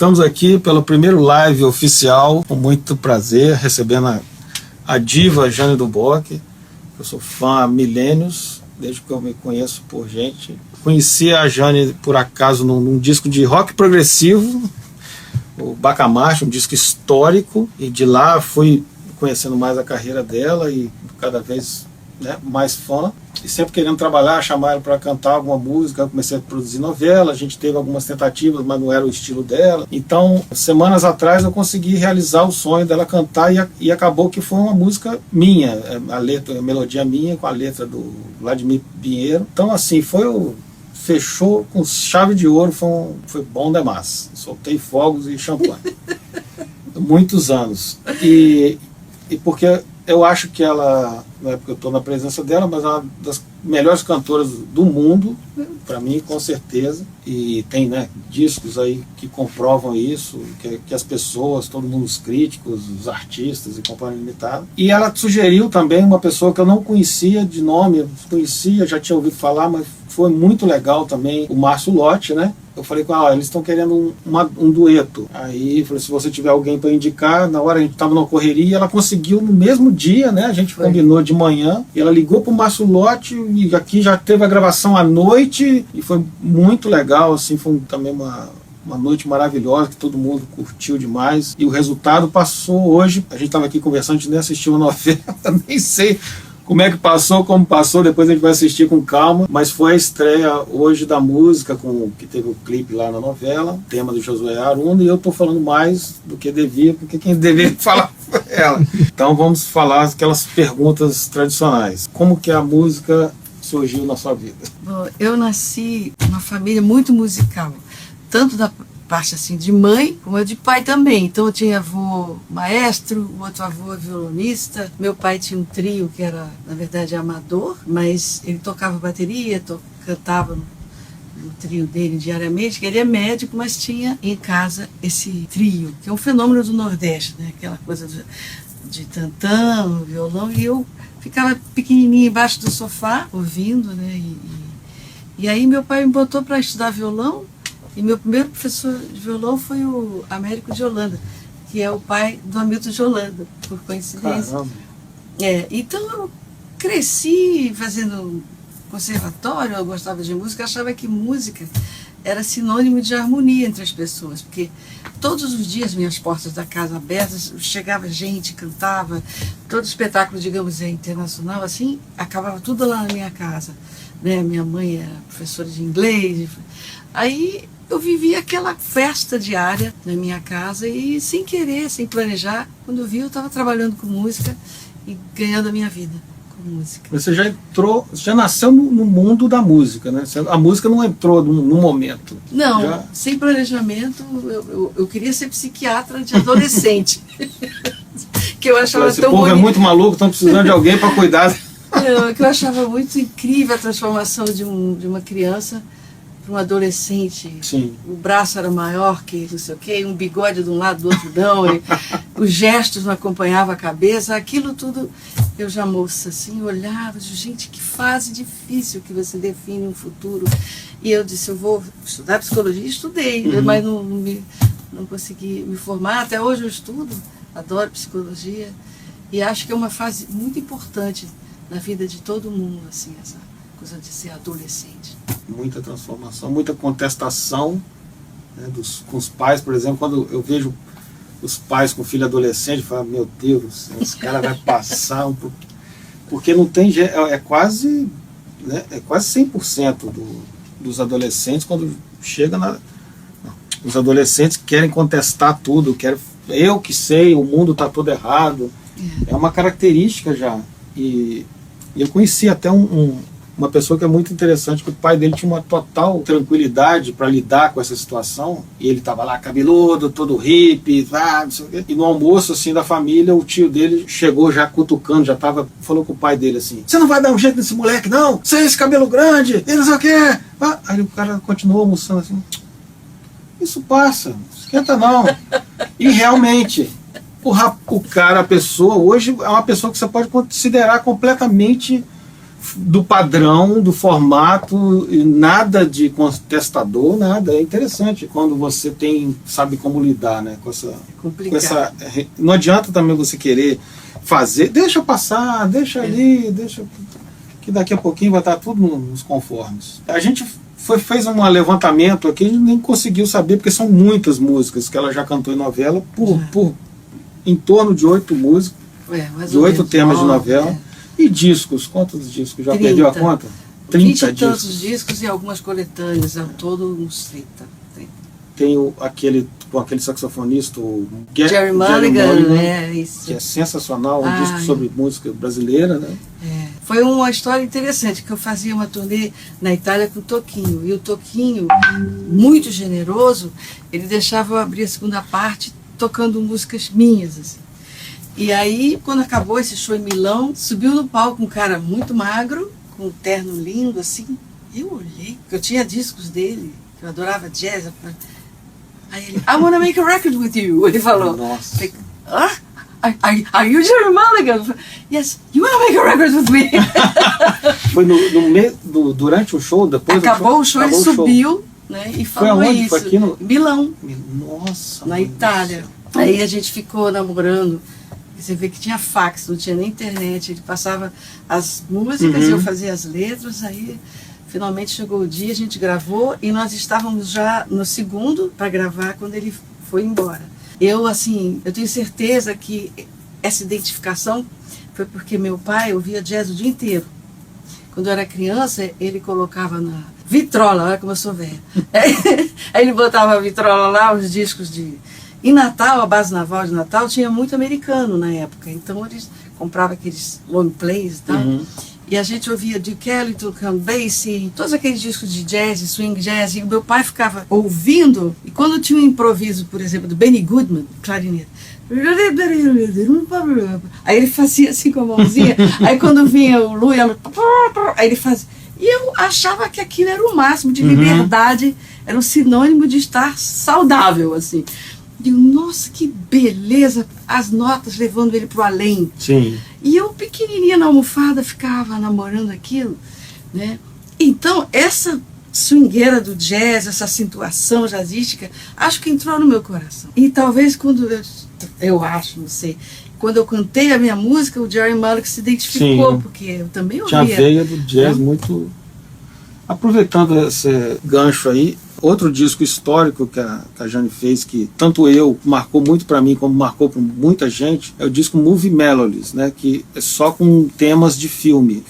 estamos aqui pelo primeiro live oficial, com muito prazer, recebendo a diva Jane do Bock. Eu sou fã há milênios, desde que eu me conheço por gente. Conheci a Jane, por acaso, num disco de rock progressivo, o Bacamarte, um disco histórico, e de lá fui conhecendo mais a carreira dela e cada vez, né, mais fã. E sempre querendo trabalhar, chamar ela para cantar alguma música. Eu comecei a produzir novela, a gente teve algumas tentativas, mas não era o estilo dela. Então, semanas atrás eu consegui realizar o sonho dela cantar e acabou que foi uma música minha, a melodia minha com a letra do Vladimir Pinheiro. Então, assim, fechou com chave de ouro, foi bom demais. Soltei fogos e champanhe. Muitos anos. E porque eu acho que ela, não é porque eu estou na presença dela, mas é uma das melhores cantoras do mundo, para mim, com certeza. E tem, né, discos aí que comprovam isso, que as pessoas, todo mundo, os críticos, os artistas e Companhia Limitada. E ela sugeriu também uma pessoa que eu não conhecia de nome, já tinha ouvido falar, mas foi muito legal também, o Márcio Lotti, né? Eu falei com ela, eles estão querendo um dueto. Aí, falei, se você tiver alguém para indicar, na hora a gente estava numa correria, e ela conseguiu no mesmo dia, né? A gente combinou de manhã, e ela ligou para o Márcio Lotti, e aqui já teve a gravação à noite, e foi muito legal, assim, foi também uma noite maravilhosa, que todo mundo curtiu demais, e o resultado passou hoje. A gente estava aqui conversando, a gente nem assistiu a novela, nem sei como é que passou, como passou, depois a gente vai assistir com calma, mas foi a estreia hoje da música, que teve o clipe lá na novela, tema do Josué Aruna, e eu estou falando mais do que devia, porque quem deveria falar foi ela. Então vamos falar aquelas perguntas tradicionais. Como que a música surgiu na sua vida? Bom, eu nasci numa família muito musical, tanto da parte assim de mãe, como de pai também. Então eu tinha avô maestro, o outro avô violonista. Meu pai tinha um trio que era, na verdade, amador, mas ele tocava bateria, cantava no trio dele diariamente, que ele é médico, mas tinha em casa esse trio, que é um fenômeno do Nordeste, né? Aquela coisa de tantã, violão, e eu ficava pequenininha embaixo do sofá, ouvindo, né? E aí meu pai me botou para estudar violão. E meu primeiro professor de violão foi o Américo de Holanda, que é o pai do Hamilton de Holanda, por coincidência. Então eu cresci fazendo conservatório, eu gostava de música, achava que música era sinônimo de harmonia entre as pessoas, porque todos os dias minhas portas da casa abertas, chegava gente, cantava, todo espetáculo, digamos, internacional, assim, acabava tudo lá na minha casa. Né? Minha mãe era professora de inglês, aí eu vivia aquela festa diária na minha casa e sem querer, sem planejar, quando eu vi eu estava trabalhando com música e ganhando a minha vida com música. Você já nasceu no mundo da música, né? A música não entrou num momento. Não, sem planejamento, eu queria ser psiquiatra de adolescente. Que eu achava esse tão povo bonito. É muito maluco, estão precisando de alguém para cuidar. Que eu achava muito incrível a transformação de uma criança para um adolescente. Sim. O braço era maior que não sei o quê, um bigode de um lado, do outro não, e os gestos não acompanhavam a cabeça, aquilo tudo. Eu já moça assim, olhava, gente, que fase difícil que você define um futuro. E eu disse, eu vou estudar psicologia, estudei, mas não consegui me formar. Até hoje eu estudo, adoro psicologia, e acho que é uma fase muito importante na vida de todo mundo, assim, essa coisa de ser adolescente. Muita transformação, muita contestação, né, com os pais, por exemplo, quando eu vejo os pais com filho adolescente, eu falo, meu Deus, esse cara vai passar um pouquinho. Porque não tem, é quase 100% dos adolescentes, quando chega os adolescentes querem contestar tudo, eu que sei, o mundo está todo errado. É uma característica já. E eu conheci até uma pessoa que é muito interessante, que o pai dele tinha uma total tranquilidade para lidar com essa situação, e ele estava lá cabeludo, todo hippie, não sei o quê. E no almoço assim da família, o tio dele chegou já cutucando, falou com o pai dele assim, você não vai dar um jeito nesse moleque não, você é esse cabelo grande, e não sei o quê. Aí o cara continuou almoçando assim, isso passa, não esquenta não. E realmente o cara, a pessoa hoje é uma pessoa que você pode considerar completamente do padrão, do formato, e nada de contestador, nada. É interessante quando você sabe como lidar, né, com essa. Não adianta também você querer fazer, deixa passar, deixa ali, deixa que daqui a pouquinho vai estar tudo nos conformes. A gente fez um levantamento aqui, a gente nem conseguiu saber, porque são muitas músicas que ela já cantou em novela, em torno de 8 músicas, de 8 temas de novela. E discos, quantos discos? Já 30. Perdeu a conta? 30 20 e tantos discos e algumas coletâneas, ao todo uns 30. Tem aquele saxofonista, o Jerry Mulligan, isso. Que é sensacional, um disco sobre música brasileira, né? Foi uma história interessante, que eu fazia uma turnê na Itália com o Toquinho, e o Toquinho, muito generoso, ele deixava eu abrir a segunda parte tocando músicas minhas, assim. E aí, quando acabou esse show em Milão, subiu no palco um cara muito magro, com um terno lindo, assim. Eu olhei, porque eu tinha discos dele, eu adorava jazz. Aí ele, I wanna make a record with you. Ele falou. Nossa. Falei, are you Jerry Mulligan? Yes, you wanna make a record with me? Foi durante o show, depois acabou o show, ele subiu, né, e falou foi aonde? isso. Foi aqui no Milão. Nossa. Na Itália. Aí a gente ficou namorando. Você vê que tinha fax, não tinha nem internet. Ele passava as músicas e eu fazia as letras. Aí finalmente chegou o dia, a gente gravou e nós estávamos já no segundo para gravar quando ele foi embora. Eu tenho certeza que essa identificação foi porque meu pai ouvia jazz o dia inteiro. Quando eu era criança, ele colocava na vitrola, olha como eu sou velha. Aí ele botava a vitrola lá, os discos de... Em Natal, a base naval de Natal, tinha muito americano na época. Então eles compravam aqueles long plays e tal. E a gente ouvia Duke Ellington, Count Basie, todos aqueles discos de jazz, swing jazz. E o meu pai ficava ouvindo. E quando tinha um improviso, por exemplo, do Benny Goodman, clarinete. Aí ele fazia assim com a mãozinha. Aí quando vinha o Louis, aí ele fazia. E eu achava que aquilo era o máximo de liberdade. Era um sinônimo de estar saudável, assim. Digo, nossa, que beleza, as notas levando ele para o além. Sim. E eu, pequenininha na almofada, ficava namorando aquilo, né? Então, essa swingueira do jazz, essa acentuação jazzística, acho que entrou no meu coração. E talvez quando eu acho, não sei, quando eu cantei a minha música, o Jerry Mulligan se identificou, porque eu também ouvia. Tinha a veia do jazz muito... Aproveitando esse gancho aí, outro disco histórico que a Jane fez, que tanto eu marcou muito para mim, como marcou para muita gente, é o disco Movie Melodies, né, que é só com temas de filmes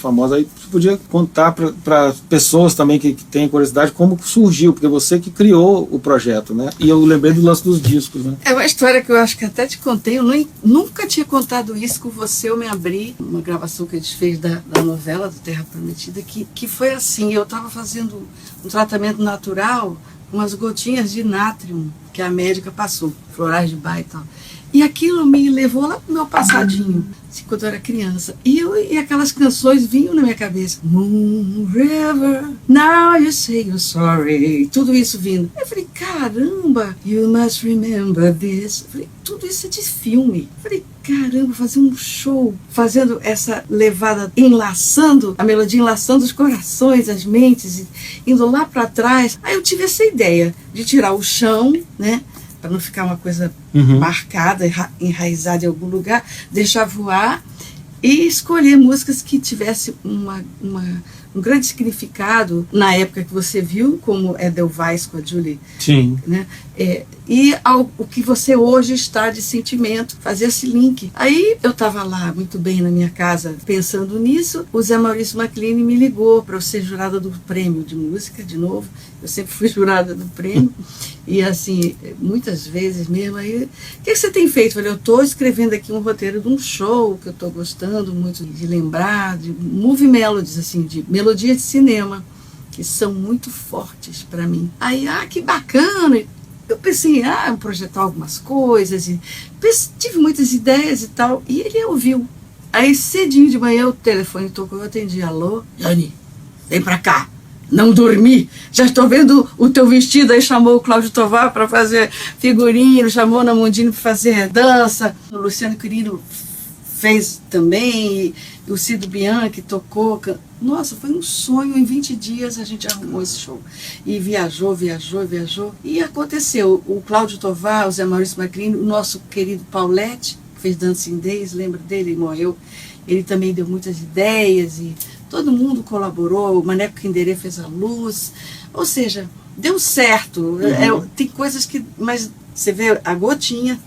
famosos. Aí você podia contar para pessoas também que têm curiosidade como surgiu, porque você que criou o projeto, né? E eu lembrei do lance dos discos, né? É uma história que eu acho que até te contei, eu nunca tinha contado isso com você, eu me abri, uma gravação que a gente fez da novela do Terra Prometida, que foi assim, eu estava fazendo um tratamento natural, umas gotinhas de nátrium que a médica passou, florais de Bach e tal. E aquilo me levou lá pro meu passadinho, assim, quando eu era criança. E aquelas canções vinham na minha cabeça. Moon River, now you say you're sorry. Tudo isso vindo. Eu falei, caramba, you must remember this. Eu falei, tudo isso é de filme. Eu falei, caramba, fazer um show, fazendo essa levada, enlaçando, a melodia enlaçando os corações, as mentes, indo lá para trás. Aí eu tive essa ideia de tirar o chão, né? Para não ficar uma coisa marcada, enraizada em algum lugar, deixar voar e escolher músicas que tivessem um grande significado na época que você viu, como Edelweiss com a Julie. Sim. Né? O que você hoje está de sentimento, fazer esse link. Aí eu estava lá muito bem na minha casa pensando nisso, o Zé Maurício MacLean me ligou para eu ser jurada do prêmio de música de novo. Eu sempre fui jurada do prêmio e assim, muitas vezes mesmo, aí, o que você tem feito? Eu falei, eu estou escrevendo aqui um roteiro de um show que eu estou gostando muito de lembrar, de movie melodies, assim, de melodias de cinema, que são muito fortes para mim. Aí, que bacana! Eu pensei, projetar algumas coisas, tive muitas ideias e tal, e ele ouviu. Aí, cedinho de manhã, o telefone tocou, eu atendi, alô, Jane, vem pra cá. Não dormi, já estou vendo o teu vestido. Aí chamou o Cláudio Tovar para fazer figurino, chamou o Namundini para fazer dança. O Luciano Quirino fez também, e o Cido Bianchi tocou. Nossa, foi um sonho. Em 20 dias a gente arrumou esse show. E viajou. E aconteceu. O Cláudio Tovar, o Zé Maurício Macrini, o nosso querido Paulette, que fez Dancing Days, lembra dele? Ele morreu. Ele também deu muitas ideias e todo mundo colaborou. O Maneco Quinderê fez a luz. Ou seja, deu certo. Tem coisas que... Mas você vê a gotinha.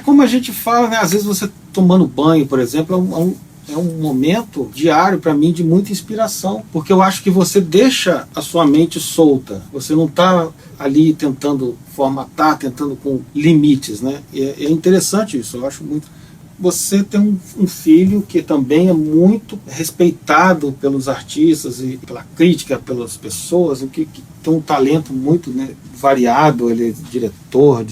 Como a gente fala, né? Às vezes você tomando banho, por exemplo, é um momento diário para mim de muita inspiração, porque eu acho que você deixa a sua mente solta, você não está ali tentando formatar, tentando com limites, né? É interessante isso, eu acho muito. Você tem um filho que também é muito respeitado pelos artistas e pela crítica, pelas pessoas, que tem um talento muito, né, variado. Ele é diretor,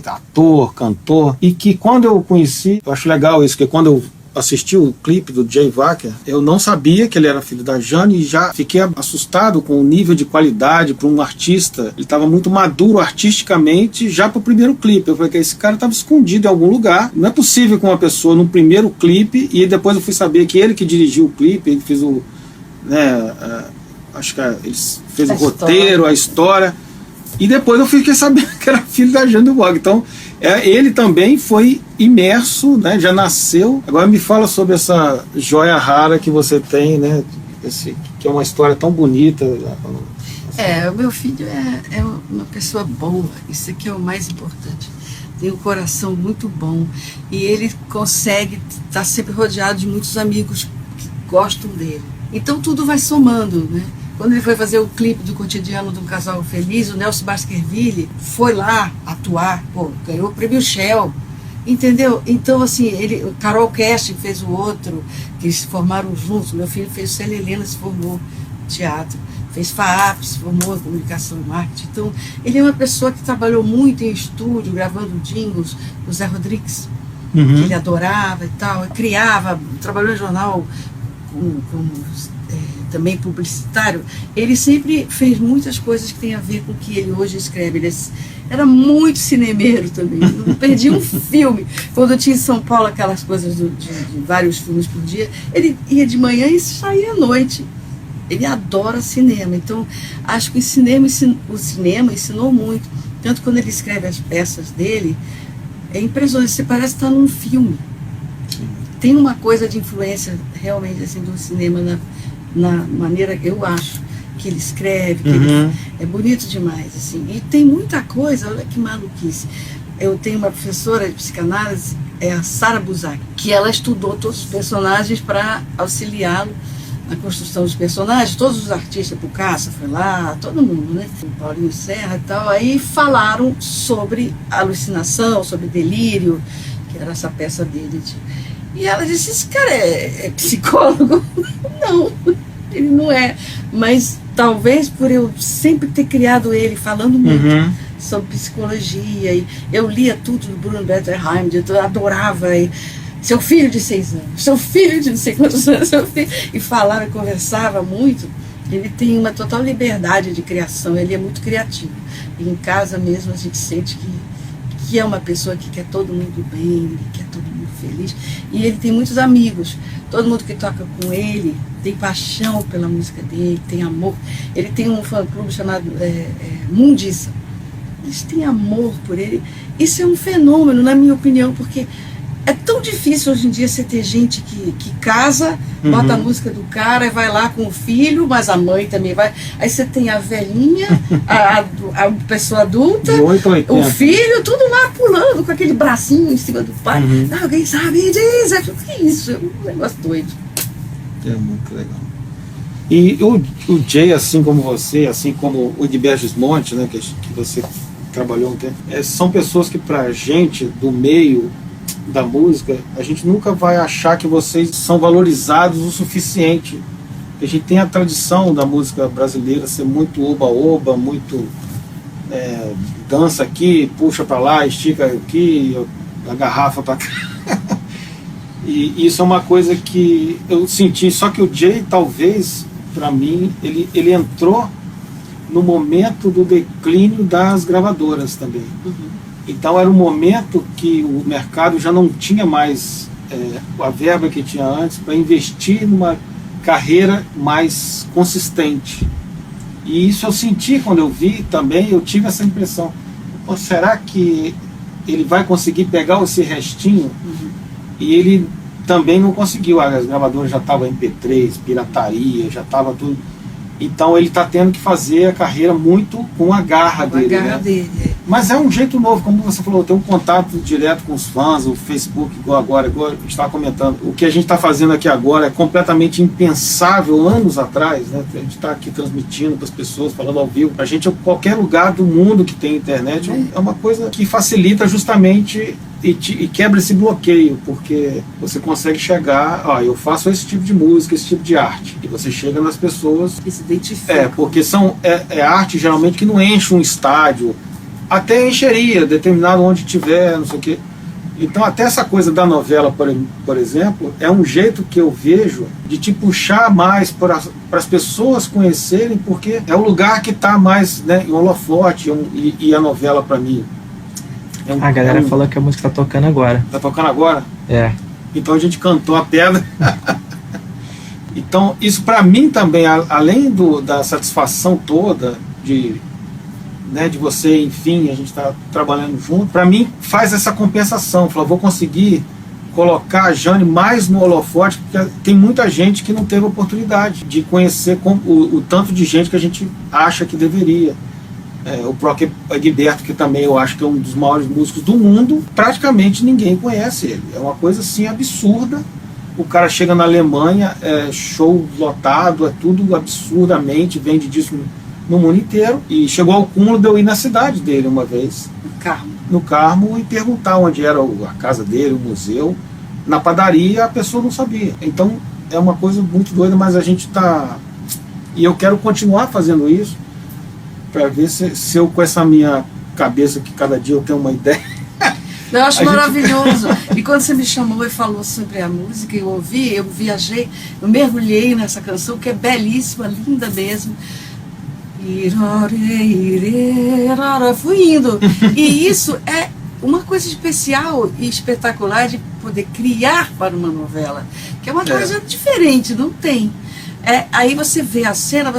ator, cantor, e que quando eu conheci, eu acho legal isso, que quando eu assisti o clipe do Jay Wacker, eu não sabia que ele era filho da Jane e já fiquei assustado com o nível de qualidade para um artista. Ele estava muito maduro artisticamente já para o primeiro clipe. Eu falei que esse cara estava escondido em algum lugar. Não é possível que uma pessoa no primeiro clipe, e depois eu fui saber que ele que dirigiu o clipe, ele fez o... acho que ele fez o roteiro, a história. E depois eu fiquei sabendo que era filho da Jane do Bosque. Então, ele também foi imerso, né, já nasceu. Agora me fala sobre essa joia rara que você tem, né, que é uma história tão bonita. O meu filho é uma pessoa boa, isso aqui é o mais importante. Tem um coração muito bom e ele consegue estar sempre rodeado de muitos amigos que gostam dele. Então tudo vai somando, né? Quando ele foi fazer o clipe do Cotidiano de um Casal Feliz, o Nelson Baskerville foi lá atuar, ganhou o prêmio Shell, entendeu? Então, assim, o Carol Casting fez o outro, que eles se formaram juntos. Meu filho fez o Célia Helena, se formou em teatro, fez FAAP, se formou em comunicação e marketing. Então, ele é uma pessoa que trabalhou muito em estúdio, gravando jingles do Zé Rodrigues, que ele adorava e tal, criava, trabalhou em jornal também publicitário. Ele sempre fez muitas coisas que têm a ver com o que ele hoje escreve. Ele era muito cinemeiro também, não perdia um filme. Quando eu tinha em São Paulo aquelas coisas de vários filmes por dia, ele ia de manhã e saía à noite. Ele adora cinema, então acho que o cinema ensinou muito. Tanto quando ele escreve as peças dele, é impressionante, você parece estar num filme. Tem uma coisa de influência realmente assim, do cinema na maneira, eu acho, que ele escreve, é bonito demais, assim. E tem muita coisa, olha que maluquice. Eu tenho uma professora de psicanálise, é a Sara Buzak, que ela estudou todos os personagens para auxiliá-lo na construção dos personagens. Todos os artistas, Pucaça foi lá, todo mundo, né? O Paulinho Serra e tal, aí falaram sobre alucinação, sobre delírio, que era essa peça dele. E ela disse, esse cara é psicólogo? Não, ele não é. Mas talvez por eu sempre ter criado ele falando muito sobre psicologia. E eu lia tudo do Bruno Bettelheim, eu adorava. E seu filho de 6 anos, seu filho de não sei quantos anos, seu filho. E falava e conversava muito. Ele tem uma total liberdade de criação, ele é muito criativo. E em casa mesmo a gente sente que é uma pessoa que quer todo mundo bem, que quer todo mundo feliz. E ele tem muitos amigos. Todo mundo que toca com ele tem paixão pela música dele, tem amor. Ele tem um fã-clube chamado Mundiça. Eles têm amor por ele. Isso é um fenômeno, na minha opinião, porque é tão difícil hoje em dia você ter gente que casa, bota a música do cara e vai lá com o filho, mas a mãe também vai. Aí você tem a velhinha, a pessoa adulta, o filho, tudo lá pulando com aquele bracinho em cima do pai. Alguém sabe disso? O que é isso? É um negócio doido. É muito legal. E o Jay, assim como você, assim como o Edberto Gismonti, né, que você trabalhou um tempo, são pessoas que pra gente, do meio da música, a gente nunca vai achar que vocês são valorizados o suficiente. A gente tem a tradição da música brasileira ser muito oba-oba, muito dança aqui, puxa pra lá, estica aqui, a garrafa pra cá. E isso é uma coisa que eu senti, só que o Jay, talvez, pra mim, ele entrou no momento do declínio das gravadoras também. Então era um momento que o mercado já não tinha mais a verba que tinha antes para investir numa carreira mais consistente. E isso eu senti quando eu vi também, eu tive essa impressão. Pô, será que ele vai conseguir pegar esse restinho? E ele também não conseguiu. As gravadoras já estavam MP3, pirataria, já estava tudo. Então ele está tendo que fazer a carreira muito com a garra dele. A garra dele. Mas é um jeito novo, como você falou, ter um contato direto com os fãs, o Facebook, igual a gente estava comentando. O que a gente está fazendo aqui agora é completamente impensável anos atrás, né? A gente está aqui transmitindo para as pessoas, falando ao vivo. A gente, em qualquer lugar do mundo que tem internet, é uma coisa que facilita justamente e quebra esse bloqueio, porque você consegue chegar, eu faço esse tipo de música, esse tipo de arte, e você chega nas pessoas que se identificam. Porque é arte geralmente que não enche um estádio, até encheria, determinado onde tiver, não sei o quê. Então até essa coisa da novela, por exemplo, é um jeito que eu vejo de te puxar mais para as pessoas conhecerem, porque é o lugar que está mais, né, em holofote, e a novela para mim. A galera falou que a música tá tocando agora. Tá tocando agora? É. Então a gente cantou a pedra. Então isso para mim também, além da satisfação toda de você, enfim, a gente está trabalhando junto, para mim faz essa compensação. Falou, vou conseguir colocar a Jane mais no holofote, porque tem muita gente que não teve oportunidade de conhecer o tanto de gente que a gente acha que deveria. O próprio Egberto, que também eu acho que é um dos maiores músicos do mundo, praticamente ninguém conhece ele. É uma coisa assim absurda. O cara chega na Alemanha, show lotado, é tudo absurdamente, vende disso no mundo inteiro. E chegou ao cúmulo de eu ir na cidade dele uma vez, no Carmo, e perguntar onde era a casa dele, o museu. Na padaria a pessoa não sabia. Então é uma coisa muito doida, mas a gente está... E eu quero continuar fazendo isso, para ver se eu, com essa minha cabeça, que cada dia eu tenho uma ideia. Eu acho maravilhoso. E quando você me chamou e falou sobre a música, eu viajei, eu mergulhei nessa canção, que é belíssima, linda mesmo. Fui indo. E isso é uma coisa especial e espetacular de poder criar para uma novela, que é uma coisa diferente, não tem. Aí você vê a cena,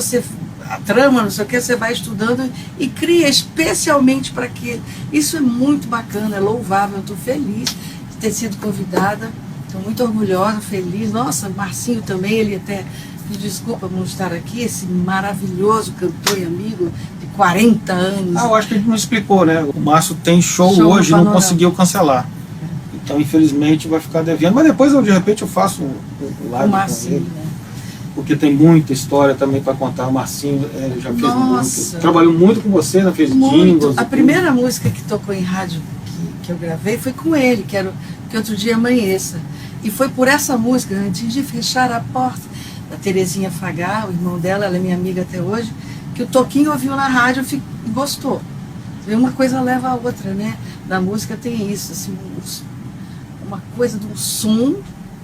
a trama, não sei o que, você vai estudando e cria especialmente para aquilo. Isso é muito bacana, é louvável. Eu estou feliz de ter sido convidada, estou muito orgulhosa, feliz. Nossa, Marcinho também, ele até me desculpa por não estar aqui, esse maravilhoso cantor e amigo de 40 anos. Eu acho que a gente não explicou, né? O Márcio tem show hoje e não conseguiu cancelar. Então, infelizmente, vai ficar devendo. Mas depois, de repente, eu faço um live Marcinho, com ele. né? Porque tem muita história também para contar. O Marcinho já fez muito. Trabalhou muito com você, né? Fez jingles. A primeira música que tocou em rádio que eu gravei foi com ele, que era Que Outro Dia Amanheça. E foi por essa música, antes de fechar a porta, da Terezinha Fagar, o irmão dela, ela é minha amiga até hoje, que o Toquinho ouviu na rádio e gostou. Uma coisa leva a outra, né? Na música tem isso, assim, uma coisa de um som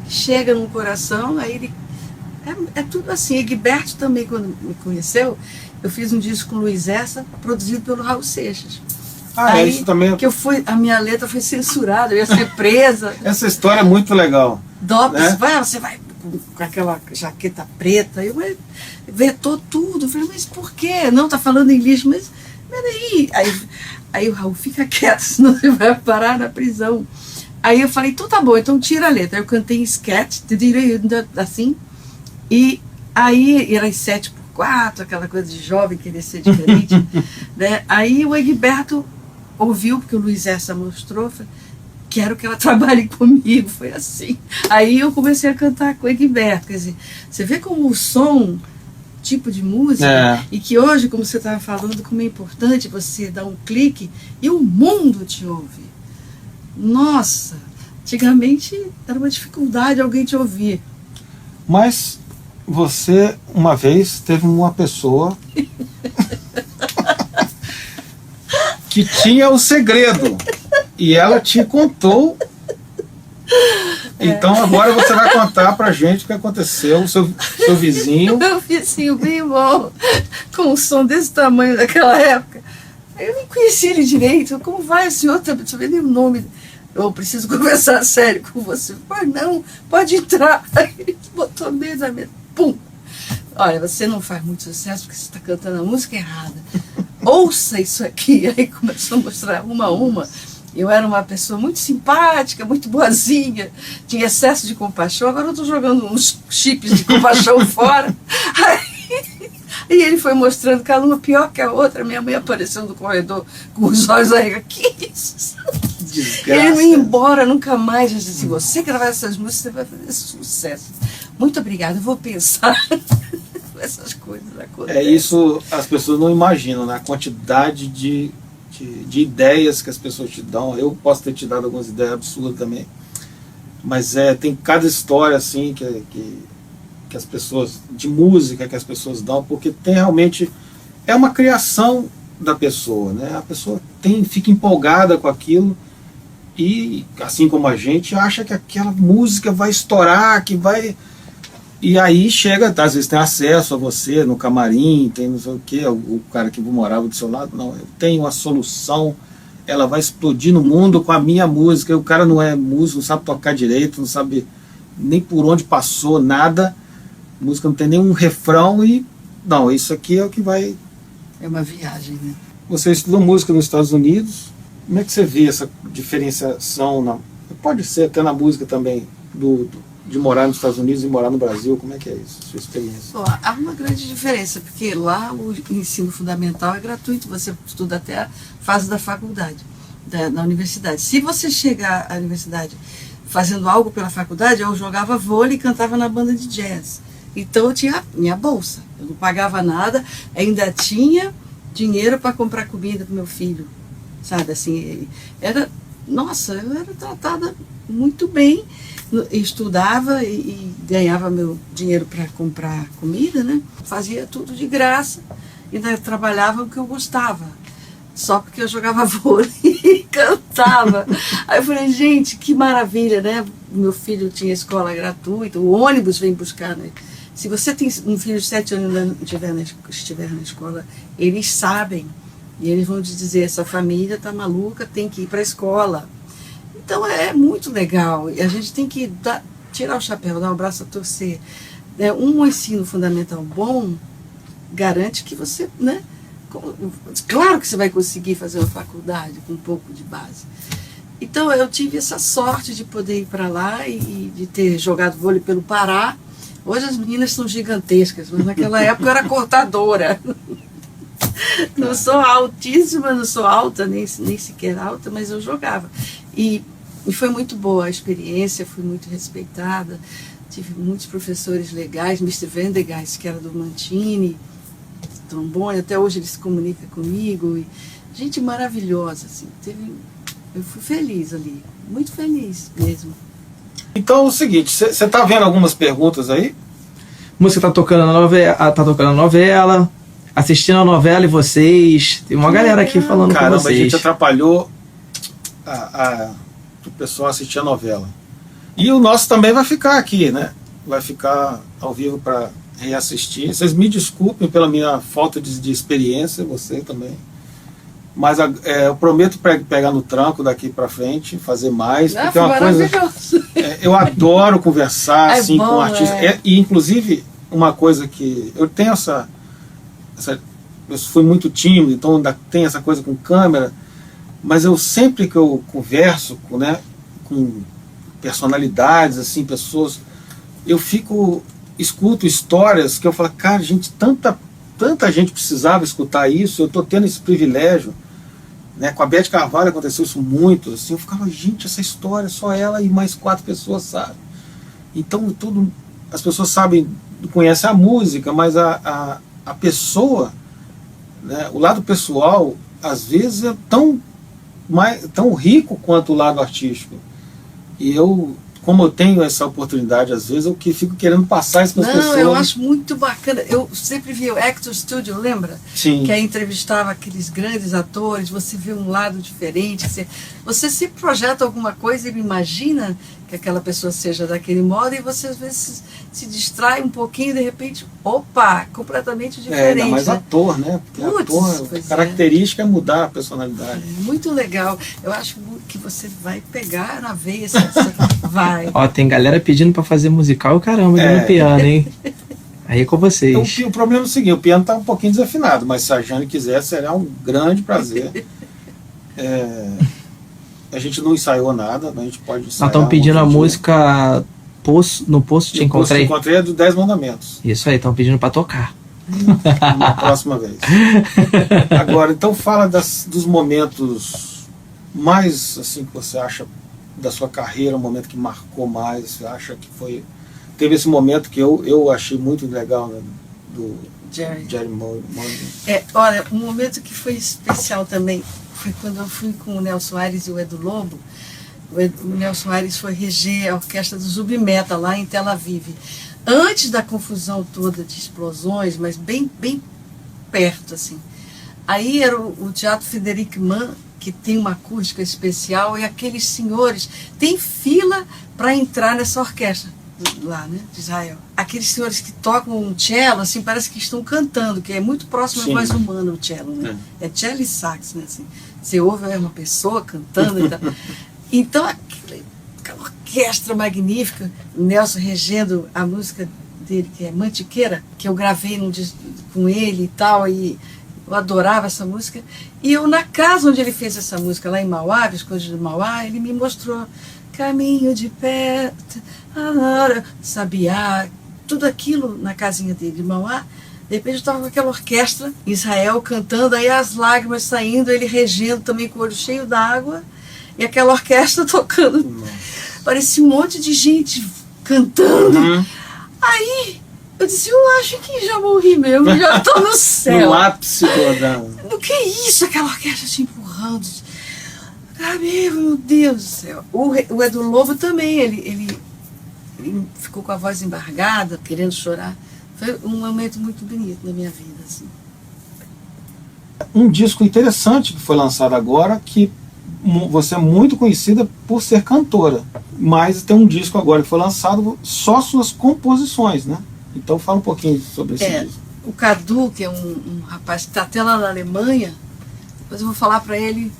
que chega no coração, aí ele... É tudo assim. Egberto também, quando me conheceu, eu fiz um disco com o Luiz Essa, produzido pelo Raul Seixas. Aí, isso também. Que a minha letra foi censurada, eu ia ser presa. Essa história é muito legal. Né? Você vai com aquela jaqueta preta, eu vetou tudo. Eu falei, mas por quê? Não, tá falando em lixo, mas peraí. Aí o Raul, fica quieto, senão você vai parar na prisão. Aí eu falei, então tá bom, então tira a letra. Aí eu cantei em sketch, assim. E aí era em 7x4, aquela coisa de jovem querer ser diferente. Né? Aí o Egberto ouviu, porque o Luiz Essa mostrou, falei, quero que ela trabalhe comigo. Foi assim. Aí eu comecei a cantar com o Egberto. Quer dizer, você vê como o som, tipo de música, e que hoje, como você estava falando, como é importante você dar um clique e o mundo te ouve. Nossa, antigamente era uma dificuldade alguém te ouvir. Mas você, uma vez, teve uma pessoa que tinha o segredo e ela te contou. Então agora você vai contar pra gente o que aconteceu, o seu vizinho. Meu vizinho bem bom, com um som desse tamanho daquela época. Eu nem conheci ele direito. Como vai, senhor? Deixa eu ver nem o nome. Eu preciso conversar sério com você. Mas não, pode entrar. Aí ele botou meio da mesa. Pum! Olha, você não faz muito sucesso porque você está cantando a música errada. Ouça isso aqui. Aí começou a mostrar uma a uma. Eu era uma pessoa muito simpática, muito boazinha, tinha excesso de compaixão. Agora eu estou jogando uns chips de compaixão fora. E ele foi mostrando cada uma pior que a outra. Minha mãe apareceu no corredor com os olhos aí. Que isso? Desgraça. Ele não ia embora nunca mais. Eu disse, você gravar essas músicas, você vai fazer sucesso. Muito obrigada, eu vou pensar essas coisas acontecem. É isso, as pessoas não imaginam, né? A quantidade de ideias que as pessoas te dão. Eu posso ter te dado algumas ideias absurdas também. Mas tem cada história assim que as pessoas, de música que as pessoas dão, porque tem realmente, é uma criação da pessoa, né? A pessoa fica empolgada com aquilo e, assim como a gente, acha que aquela música vai estourar, que vai... E aí chega, às vezes tem acesso a você no camarim, tem não sei o que, o cara que morava do seu lado, não, eu tenho uma solução, ela vai explodir no mundo com a minha música, e o cara não é músico, não sabe tocar direito, não sabe nem por onde passou, nada, a música não tem nenhum refrão e, não, isso aqui é o que vai... É uma viagem, né? Você estudou música nos Estados Unidos, como é que você vê essa diferenciação, pode ser até na música também, de morar nos Estados Unidos e morar no Brasil, como é que é isso, sua experiência? Bom, há uma grande diferença, porque lá o ensino fundamental é gratuito, você estuda até a fase da faculdade, na universidade. Se você chegar à universidade fazendo algo pela faculdade, eu jogava vôlei e cantava na banda de jazz. Então eu tinha minha bolsa, eu não pagava nada, ainda tinha dinheiro para comprar comida para meu filho, sabe, assim, nossa, eu era tratada muito bem, estudava e ganhava meu dinheiro para comprar comida, né? Fazia tudo de graça, ainda trabalhava o que eu gostava, só porque eu jogava vôlei e cantava. Aí eu falei, gente, que maravilha, né? Meu filho tinha escola gratuita, o ônibus vem buscar, né? Se você tem um filho de 7 anos e ainda estiver na escola, eles sabem, e eles vão te dizer, essa família está maluca, tem que ir para a escola. Então é muito legal, e a gente tem que tirar o chapéu, dar o braço a torcer. Um ensino fundamental bom garante que você, né? Claro que você vai conseguir fazer uma faculdade com um pouco de base. Então eu tive essa sorte de poder ir para lá e de ter jogado vôlei pelo Pará. Hoje as meninas são gigantescas, mas naquela época eu era cortadora. Não sou altíssima, não sou alta, nem sequer alta, mas eu jogava. E foi muito boa a experiência, fui muito respeitada, tive muitos professores legais, Mr. Vendegeist, que era do Mantini, trombone, até hoje ele se comunica comigo, e gente maravilhosa, assim, eu fui feliz ali, muito feliz mesmo. Então é o seguinte, você está vendo algumas perguntas aí? Música tá tocando na novela, assistindo a novela e vocês. Tem uma galera aqui falando com vocês. Caramba, a gente atrapalhou o pessoal assistir a novela. E o nosso também vai ficar aqui, né? Vai ficar ao vivo para reassistir. Vocês me desculpem pela minha falta de experiência, você também. Mas eu prometo pegar no tranco daqui para frente, fazer mais. Porque é uma coisa. Eu adoro conversar assim, com artistas. E inclusive, uma coisa que. Eu tenho eu fui muito tímido, então ainda tem essa coisa com câmera. Mas sempre que eu converso com personalidades, assim, pessoas, eu escuto histórias que eu falo, cara, gente, tanta gente precisava escutar isso, eu estou tendo esse privilégio, né? Com a Beth Carvalho aconteceu isso muito, assim, eu ficava, gente, essa história, só ela e mais 4 pessoas sabem. Então, as pessoas sabem, conhecem a música, mas a pessoa, né, o lado pessoal, às vezes é tão rico quanto o lado artístico. E como eu tenho essa oportunidade, às vezes, eu fico querendo passar isso para as pessoas. Eu acho muito bacana. Eu sempre vi o Actor Studio, lembra? Sim. Que aí entrevistava aqueles grandes atores, você vê um lado diferente. Você se projeta alguma coisa, ele imagina que aquela pessoa seja daquele modo, e você às vezes se distrai um pouquinho e de repente, opa, completamente diferente. Ainda mais né? ator, né? Porque ator, a pois característica é mudar a personalidade. Muito legal. Eu acho que você vai pegar na veia, vai. Ó, tem galera pedindo pra fazer musical, caramba, no piano, hein? Aí é com vocês. Então, o problema é o seguinte, o piano tá um pouquinho desafinado, mas se a Jane quiser, será um grande prazer. A gente não ensaiou nada, a gente pode ensaiar. Nós estamos pedindo a música No Poço Te Encontrei. Te Encontrei é do 10 Mandamentos. Isso aí, estão pedindo pra tocar. Na próxima vez. Agora, então fala dos momentos mais, assim, que você acha da sua carreira, um momento que marcou mais, você acha que foi... Teve esse momento que eu achei muito legal, né, do Jerry Mulligan. Olha, um momento que foi especial também foi quando eu fui com o Nelson Aires e o Edu Lobo. O Nelson Aires foi reger a orquestra do Zub Metal lá em Tel Aviv. Antes da confusão toda de explosões, mas bem perto, assim. Aí era o Teatro Frederic Mann, que tem uma acústica especial, e aqueles senhores têm fila para entrar nessa orquestra lá, né, de Israel. Aqueles senhores que tocam um cello, assim, parece que estão cantando, que é muito próximo à voz humana o cello, né? É cello e sax, né, assim. Você ouve uma pessoa cantando e tal. Então, aquela orquestra magnífica, o Nelson regendo a música dele, que é Mantiqueira, que eu gravei com ele e tal, e eu adorava essa música. E eu, na casa onde ele fez essa música, lá em Mauá, Visconde de Mauá, ele me mostrou Caminho de Perto, Sabiá, tudo aquilo na casinha dele de Mauá. De repente eu estava com aquela orquestra, Israel cantando, aí as lágrimas saindo, ele regendo também com o olho cheio d'água, e aquela orquestra tocando. Parecia um monte de gente cantando. Aí eu disse, eu acho que já morri mesmo, já estou no céu. No ápice do que é isso? Aquela orquestra te empurrando. Meu Deus do céu. O Edu Lobo também, ele ficou com a voz embargada, querendo chorar. Foi um momento muito bonito na minha vida, assim. Um disco interessante que foi lançado agora, que você é muito conhecida por ser cantora, mas tem um disco agora que foi lançado só suas composições, né? Então fala um pouquinho sobre esse disco. O Cadu, que é um rapaz que está até lá na Alemanha, depois eu vou falar para ele.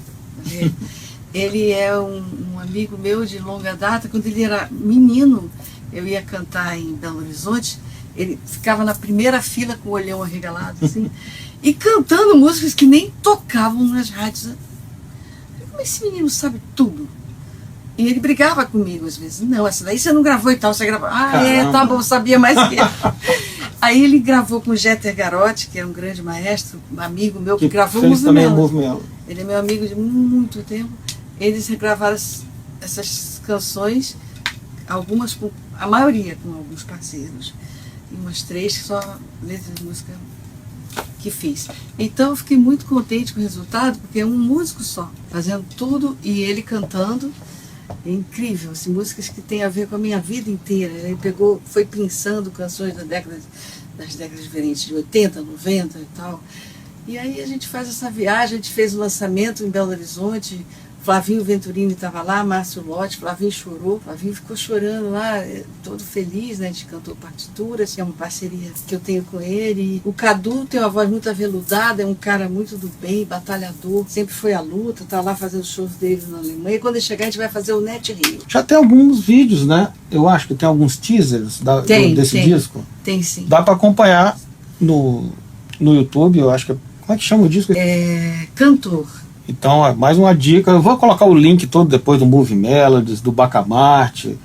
Ele é um amigo meu de longa data. Quando ele era menino, eu ia cantar em Belo Horizonte, ele ficava na primeira fila com o olhão arregalado, assim, e cantando músicas que nem tocavam nas rádios. Como esse menino sabe tudo? E ele brigava comigo às vezes. Não, essa daí você não gravou e tal, você gravou. Tá bom, sabia mais que eu. Aí ele gravou com o Jeter Garotti, que é um grande maestro, um amigo meu, que gravou o Movimento. Ele é meu amigo de muito tempo. Eles regravaram essas canções, algumas a maioria com alguns parceiros, e umas 3 só letras de música que fiz. Então eu fiquei muito contente com o resultado, porque é um músico só, fazendo tudo e ele cantando. É incrível, assim, músicas que têm a ver com a minha vida inteira. Ele foi pensando canções das décadas diferentes, de 80, 90 e tal. E aí a gente faz essa viagem, a gente fez o lançamento em Belo Horizonte, Flavinho Venturini estava lá, Márcio Lotti, Flavinho chorou, Flavinho ficou chorando lá, todo feliz, né? A gente cantou partituras, que é uma parceria que eu tenho com ele. O Cadu tem uma voz muito aveludada, é um cara muito do bem, batalhador, sempre foi à luta, tá lá fazendo shows dele na Alemanha. E quando ele chegar, a gente vai fazer o Net Rio. Já tem alguns vídeos, né? Eu acho que tem alguns teasers desse disco. Tem sim. Dá para acompanhar no YouTube, eu acho que... Como é que chama o disco? Cantor. Então, mais uma dica. Eu vou colocar o link todo depois do Movie Melodies, do Bacamarte,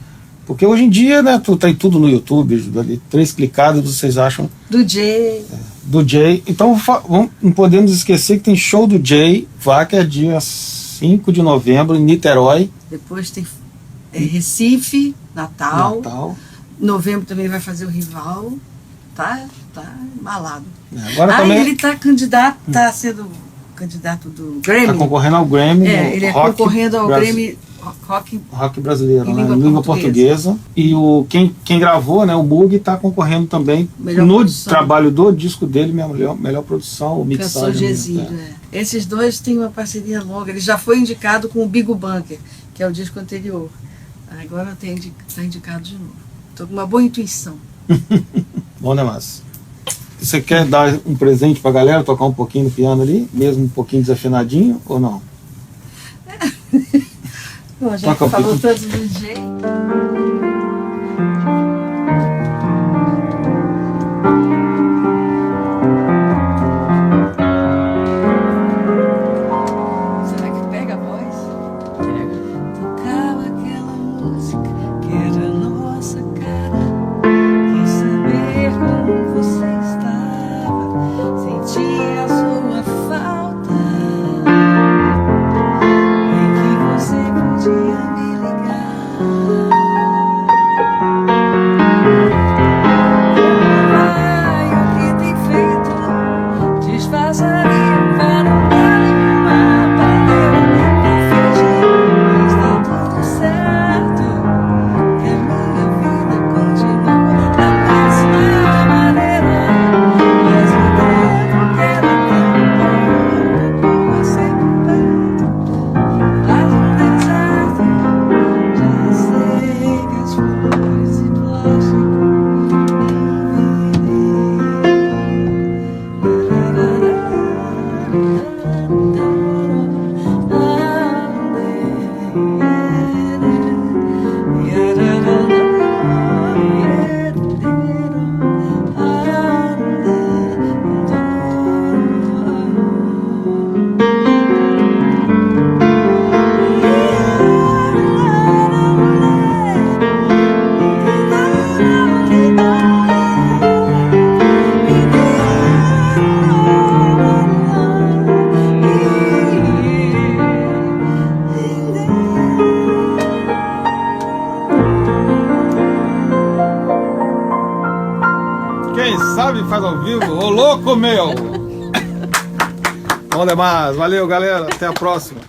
porque hoje em dia, né, tem tudo no YouTube, 3 clicadas vocês acham. Do Jay. Do Jay. Então, não podemos esquecer que tem show do Jay, que é dia 5 de novembro, em Niterói. Depois tem Recife, Natal. Novembro também vai fazer o Rival. Tá malado. Agora também... ele está candidato, está sendo candidato do Grammy. Está concorrendo ao Grammy. Ele é concorrendo ao Grammy Rock brasileiro, em língua portuguesa. E quem gravou, né, o Bug, está concorrendo também no trabalho do disco dele, melhor produção, mixagem. Canções de Exílio, Esses dois têm uma parceria longa. Ele já foi indicado com o Bigo Bunker, que é o disco anterior Agora eu tenho tá indicado de novo. Tô com uma boa intuição. Bom, né, Márcio? Você quer dar um presente pra galera, tocar um pouquinho no piano ali, mesmo um pouquinho desafinadinho, ou não? Bom, já que falou tanto do jeito. Será que pega a voz? Pega. Tocava aquela música que era nossa cara. Quis saber como você estava, sentia a sua falta. Bem que você podia me ligar. Como vai, o que tem feito? Disfarçaria para não dar nenhuma palheira. Não fingi que está tudo certo, que a minha vida continua da mesma maneira. Mas o tempo que era tão pouco é sempre perto. Faz um deserto, já sei que as flores e plástico Quem sabe faz ao vivo. Ô louco, meu! Bom demais. Valeu, galera. Até a próxima.